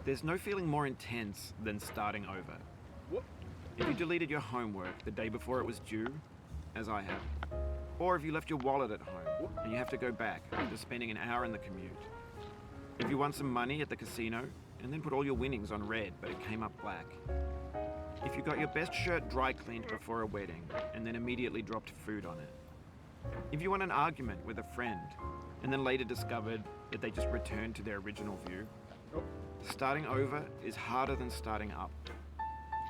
There's no feeling more intense than starting over. If you deleted your homework the day before it was due, as I have, or if you left your wallet at home and you have to go back after spending an hour in the commute. If you won some money at the casino and then put all your winnings on red but it came up black. If you got your best shirt dry cleaned before a wedding and then immediately dropped food on it. If you won an argument with a friend and then later discovered that they just returned to their original view. Starting over is harder than starting up.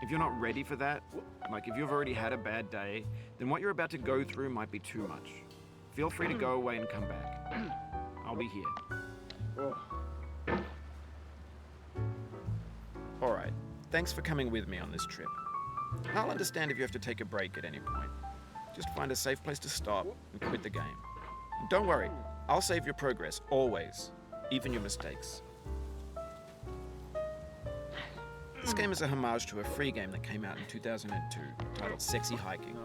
If you're not ready for that, like if you've already had a bad day, then what you're about to go through might be too much. Feel free to go away and come back. I'll be here. Alright, thanks for coming with me on this trip. I'll understand if you have to take a break at any point. Just find a safe place to stop and quit the game. And don't worry, I'll save your progress, always, even your mistakes. This game is a homage to a free game that came out in 2002 titled Sexy Hiking.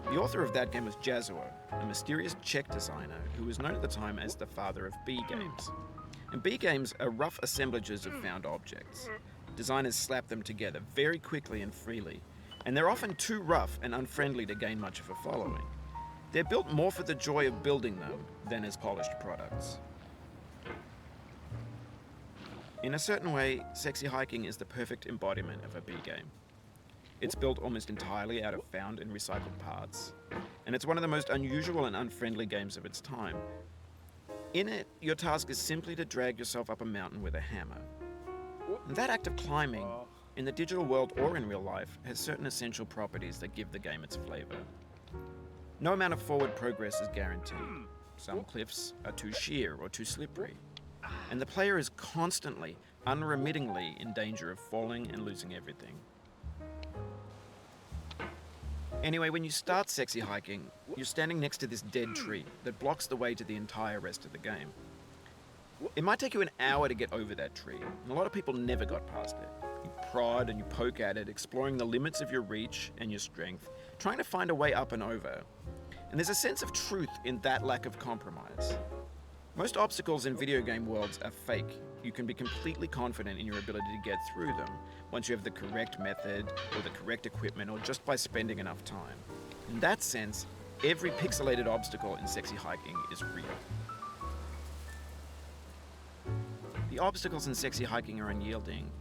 The author of that game was Jazuo, a mysterious Czech designer who was known at the time as the father of B games. And B games are rough assemblages of found objects. Designers slap them together very quickly and freely, and they're often too rough and unfriendly to gain much of a following. They're built more for the joy of building them than as polished products. In a certain way, Sexy Hiking is the perfect embodiment of a B game. It's built almost entirely out of found and recycled parts, and it's one of the most unusual and unfriendly games of its time. In it, your task is simply to drag yourself up a mountain with a hammer. And that act of climbing, in the digital world or in real life, has certain essential properties that give the game its flavor. No amount of forward progress is guaranteed. Some cliffs are too sheer or too slippery. And the player is constantly, unremittingly in danger of falling and losing everything. Anyway, when you start Sexy Hiking, you're standing next to this dead tree that blocks the way to the entire rest of the game. It might take you an hour to get over that tree, and a lot of people never got past it. You prod and you poke at it, exploring the limits of your reach and your strength, trying to find a way up and over. And there's a sense of truth in that lack of compromise. Most obstacles in video game worlds are fake. You can be completely confident in your ability to get through them once you have the correct method or the correct equipment or just by spending enough time. In that sense, every pixelated obstacle in Sexy Hiking is real. The obstacles in Sexy Hiking are unyielding,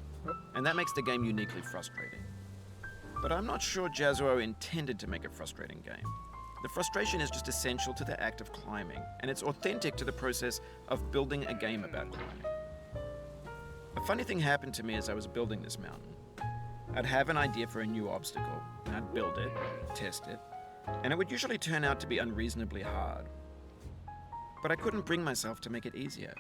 and that makes the game uniquely frustrating. But I'm not sure Jazuo intended to make a frustrating game. The frustration is just essential to the act of climbing, and it's authentic to the process of building a game about climbing. A funny thing happened to me as I was building this mountain. I'd have an idea for a new obstacle, and I'd build it, test it, and it would usually turn out to be unreasonably hard. But I couldn't bring myself to make it easier.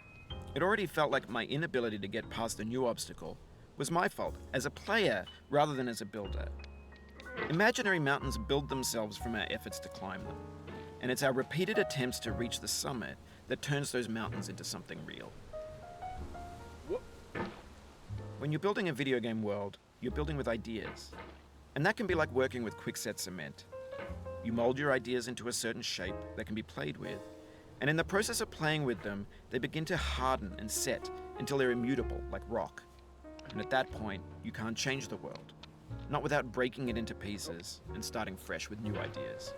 It already felt like my inability to get past the new obstacle was my fault as a player rather than as a builder. Imaginary mountains build themselves from our efforts to climb them, and it's our repeated attempts to reach the summit that turns those mountains into something real. When you're building a video game world, you're building with ideas, and that can be like working with quickset cement. You mold your ideas into a certain shape that can be played with, and in the process of playing with them, they begin to harden and set until they're immutable, like rock. And at that point, you can't change the world. Not without breaking it into pieces and starting fresh with new ideas.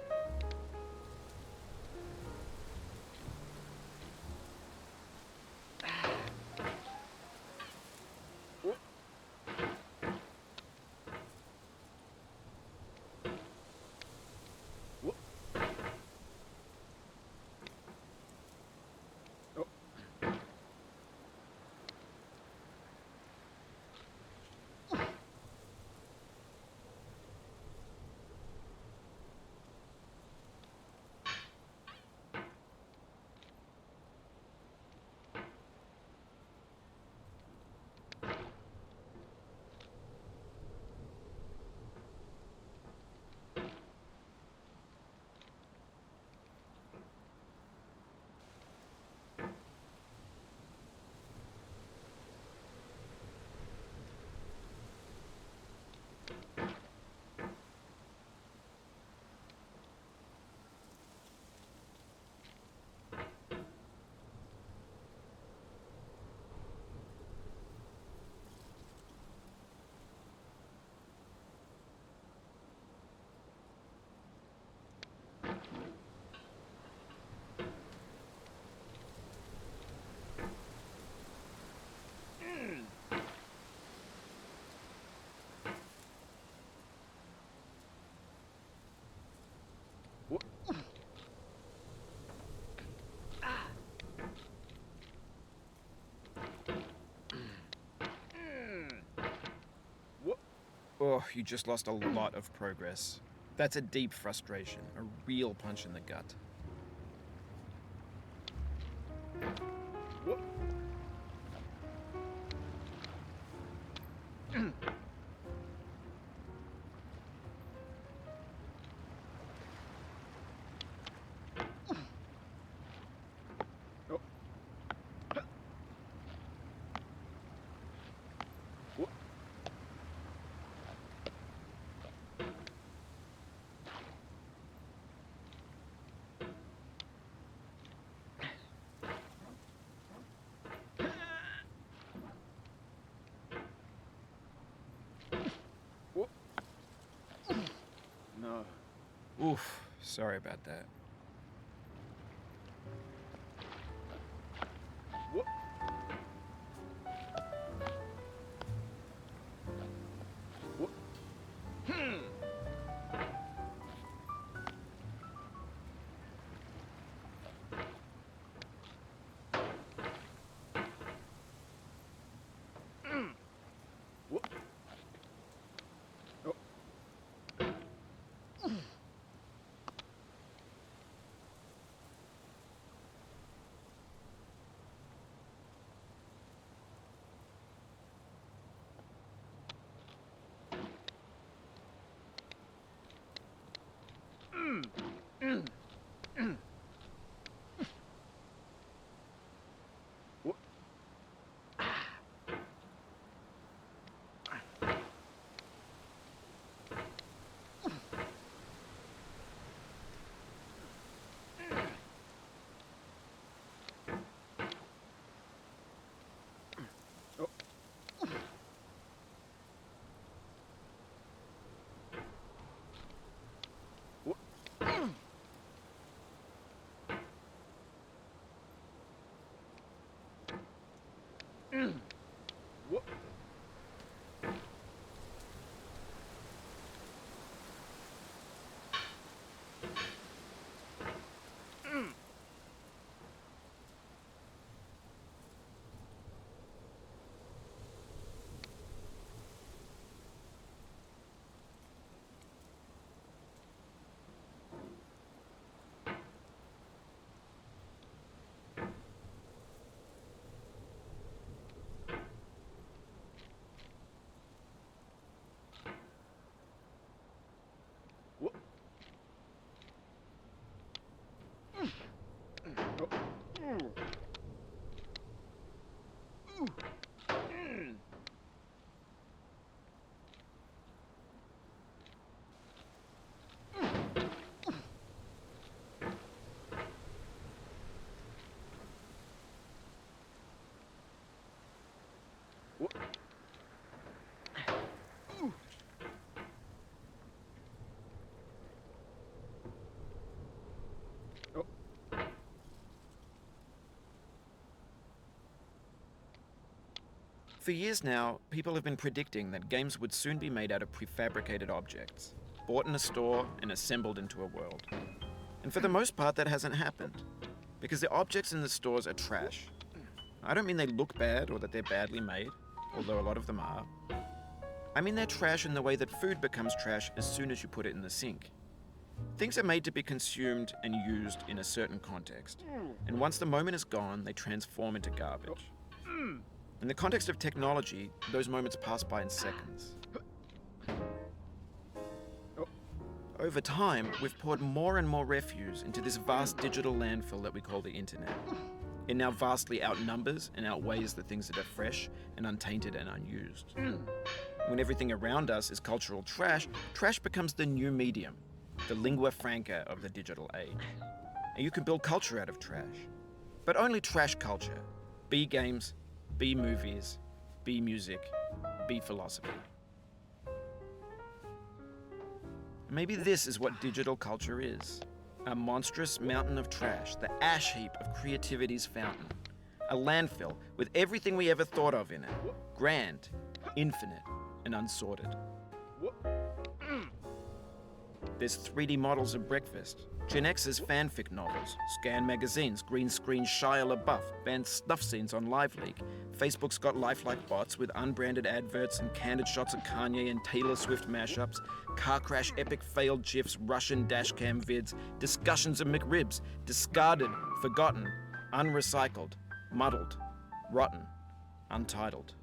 Oh, you just lost a lot of progress. That's a deep frustration, a real punch in the gut. Whoop. No. Oof, sorry about that. Whoop. Whoop. Whoop. Oh. Whoop. Oh. Whoop. Whoop. Whoop. Whoop. Oh. For years now, people have been predicting that games would soon be made out of prefabricated objects, bought in a store and assembled into a world. And for the most part, that hasn't happened, because the objects in the stores are trash. I don't mean they look bad or that they're badly made, although a lot of them are. I mean they're trash in the way that food becomes trash as soon as you put it in the sink. Things are made to be consumed and used in a certain context, and once the moment is gone, they transform into garbage. In the context of technology, those moments pass by in seconds. Over time, we've poured more and more refuse into this vast digital landfill that we call the internet. It now vastly outnumbers and outweighs the things that are fresh and untainted and unused. When everything around us is cultural trash, trash becomes the new medium, the lingua franca of the digital age. And you can build culture out of trash. But only trash culture. Be games, be movies, be music, be philosophy. Maybe this is what digital culture is. A monstrous mountain of trash, the ash heap of creativity's fountain. A landfill with everything we ever thought of in it. Grand, infinite, and unsorted. There's 3D models of breakfast, Gen X's fanfic novels, scan magazines, green screen Shia LaBeouf, banned snuff scenes on LiveLeak, Facebook's got lifelike bots with unbranded adverts and candid shots of Kanye and Taylor Swift mashups, car crash epic failed GIFs, Russian dashcam vids, discussions of McRibs, discarded, forgotten, unrecycled, muddled, rotten, untitled.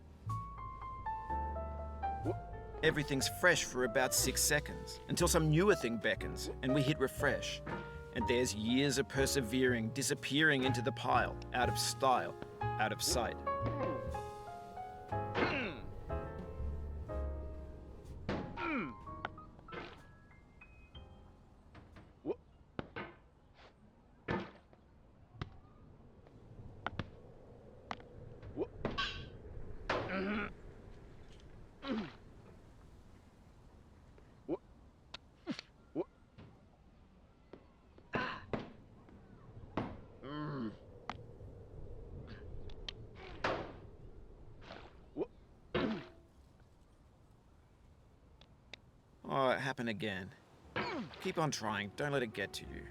Everything's fresh for about 6 seconds, until some newer thing beckons, and we hit refresh. And there's years of persevering, disappearing into the pile, out of style, out of sight. Oh, it happened again. Keep on trying, don't let it get to you.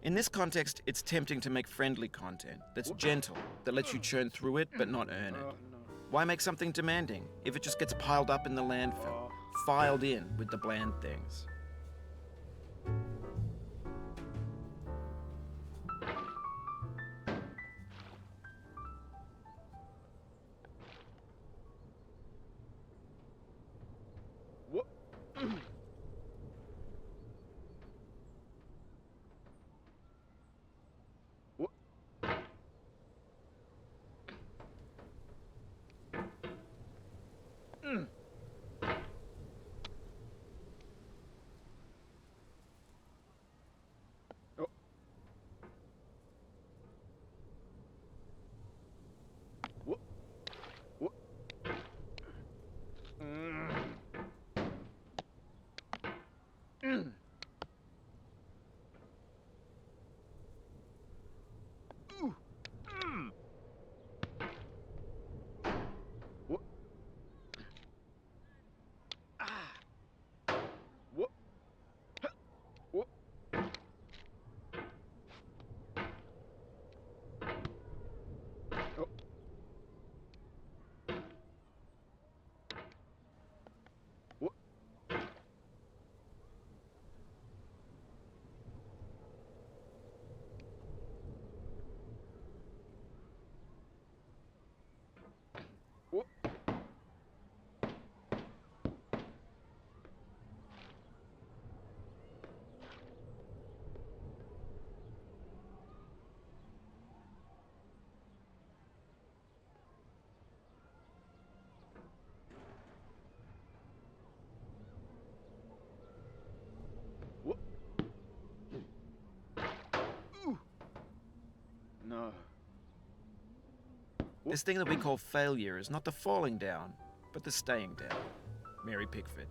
In this context, it's tempting to make friendly content that's gentle, that lets you churn through it but not earn it. Why make something demanding if it just gets piled up in the landfill, filed in with the bland things? No. This thing that we call failure is not the falling down, but the staying down. Mary Pickford.